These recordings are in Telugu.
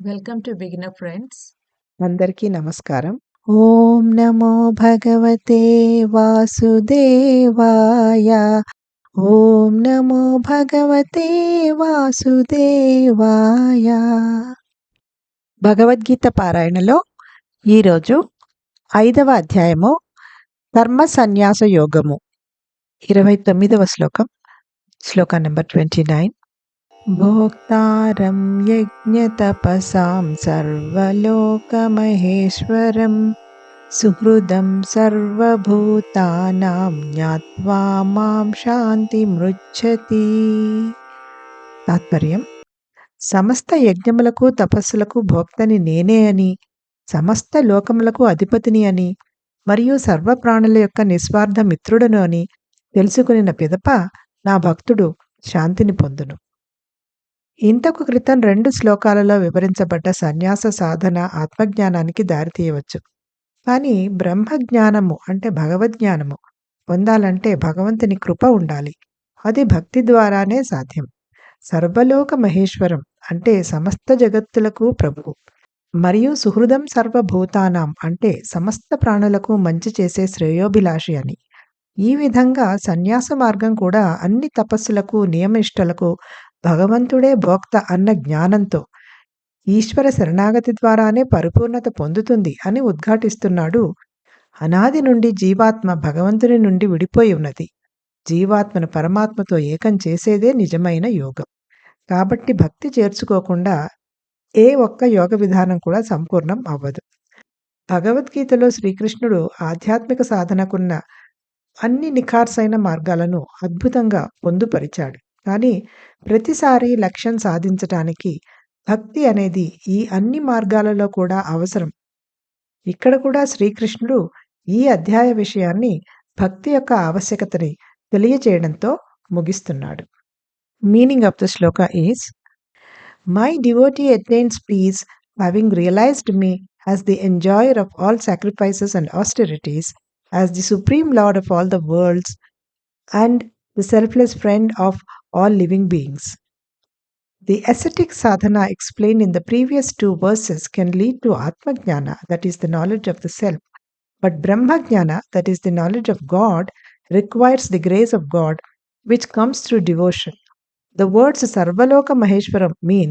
Welcome to beginner friends. అందరికీ నమస్కారం. ఓం నమో భగవతే వాసుదేవాయ. ఓం నమో భగవతే వాసుదేవాయ. భగవద్గీత పారాయణలో ఈరోజు 5వ అధ్యాయము కర్మ సన్యాస యోగము 29వ శ్లోకం నెంబర్ 29. భోక్తారం యజ్ఞతపసాం సర్వలోకమహేశ్వరం సుహృదం సర్వభూతానాం జ్ఞాత్వా మాం శాంతిమృచ్చతి. తాత్పర్యం: సమస్త యజ్ఞములకు తపస్సులకు భోక్తని నేనే అని, సమస్త లోకములకు అధిపతిని అని, మరియు సర్వప్రాణుల యొక్క నిస్వార్థ మిత్రుడను అని తెలుసుకునిన పిదప నా భక్తుడు శాంతిని పొందును. ఇంతకు క్రితం 2 శ్లోకాలలో వివరించబడ్డ సన్యాస సాధన ఆత్మజ్ఞానానికి దారితీయవచ్చు. కానీ బ్రహ్మజ్ఞానము అంటే భగవద్జ్ఞానము పొందాలంటే భగవంతుని కృప ఉండాలి. అది భక్తి ద్వారానే సాధ్యం. సర్వలోక మహేశ్వరం అంటే సమస్త జగత్తులకు ప్రభువు, మరియు సుహృదం సర్వభూతానాం అంటే సమస్త ప్రాణులకు మంచి చేసే శ్రేయోభిలాషి అని. ఈ విధంగా సన్యాస మార్గం కూడా అన్ని తపస్సులకు నియమిష్టలకు భగవంతుడే భోక్త అన్న జ్ఞానంతో ఈశ్వర శరణాగతి ద్వారానే పరిపూర్ణత పొందుతుంది అని ఉద్ఘాటిస్తున్నాడు. అనాది నుండి జీవాత్మ భగవంతుని నుండి విడిపోయి ఉన్నది. జీవాత్మను పరమాత్మతో ఏకం చేసేదే నిజమైన యోగం. కాబట్టి భక్తి చేర్చుకోకుండా ఏ ఒక్క యోగ విధానం కూడా సంపూర్ణం అవ్వదు. భగవద్గీతలో శ్రీకృష్ణుడు ఆధ్యాత్మిక సాధనకున్న అన్ని నిఖార్సైన మార్గాలను అద్భుతంగా పొందుపరిచాడు. కానీ ప్రతిసారి లక్ష్యం సాధించటానికి భక్తి అనేది ఈ అన్ని మార్గాలలో కూడా అవసరం. ఇక్కడ కూడా శ్రీకృష్ణుడు ఈ అధ్యాయ విషయాన్ని భక్తి యొక్క ఆవశ్యకతని తెలియచేయడంతో ముగిస్తున్నాడు. Meaning of the shloka is: my devotee attains peace having realized me as the enjoyer of all sacrifices and austerities, as the supreme lord of all the worlds and the selfless friend of all living beings. The ascetic sadhana explained in the previous 2 verses can lead to Atmajnana, that is the knowledge of the self. But Brahmajnana, that is the knowledge of God, requires the grace of God, which comes through devotion. The words Sarvaloka Maheshwaram mean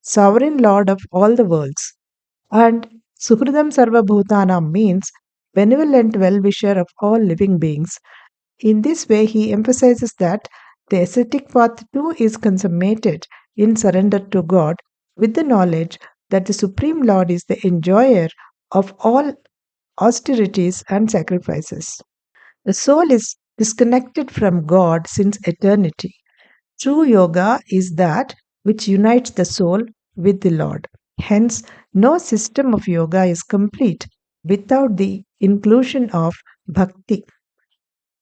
sovereign lord of all the worlds, and Suhridam Sarvabhutanam means benevolent well-wisher of all living beings. In this way, he emphasizes that the ascetic path too is consummated in surrender to God, with the knowledge that the Supreme Lord is the enjoyer of all austerities and sacrifices. The soul is disconnected from God since eternity. True yoga is that which unites the soul with the Lord. Hence, no system of yoga is complete without the inclusion of bhakti.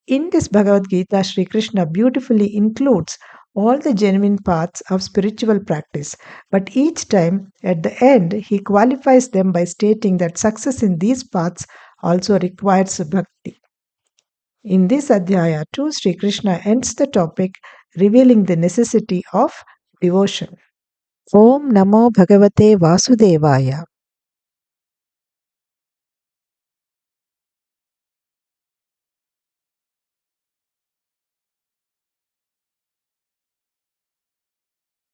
In this Bhagavad Gita, Sri Krishna beautifully includes all the genuine paths of spiritual practice, but each time at the end he qualifies them by stating that success in these paths also requires bhakti. In this adhyaya too, Sri Krishna ends the topic revealing the necessity of devotion. Om Namo Bhagavate Vasudevaya.